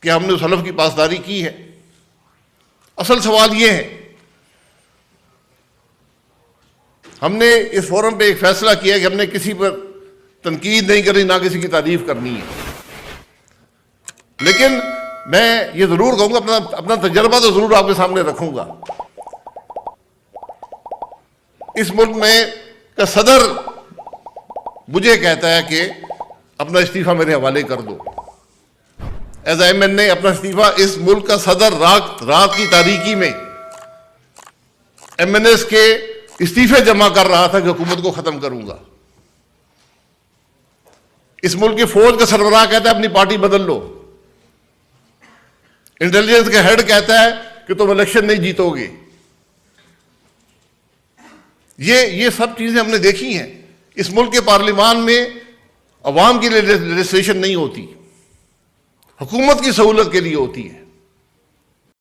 कि हमने उस हलफ की पासदारी की है। असल सवाल ये है, हमने इस फोरम पे एक फैसला किया कि हमने किसी पर तनकीद नहीं करनी, ना किसी की तारीफ करनी है। लेकिन मैं ये जरूर कहूंगा, अपना तजर्बा तो जरूर आपके सामने रखूंगा। इस मुल्क में का सदर मुझे कहता है कि अपना इस्तीफा मेरे हवाले कर दो। एज एमएनए अपना इस्तीफा इस मुल्क का सदर रात की तारीकी में एमएनएस के इस्तीफे जमा कर रहा था कि हुकूमत को खत्म करूंगा। इस मुल्क की फौज का सरबराह कहता है अपनी पार्टी बदल लो। इंटेलिजेंस का हेड कहता है कि तुम इलेक्शन नहीं जीतोगे। ये सब चीजें हमने देखी हैं। इस मुल्क के पार्लियामान में अवाम की लेजिस्लेशन नहीं होती, हुकूमत की सहूलत के लिए होती है।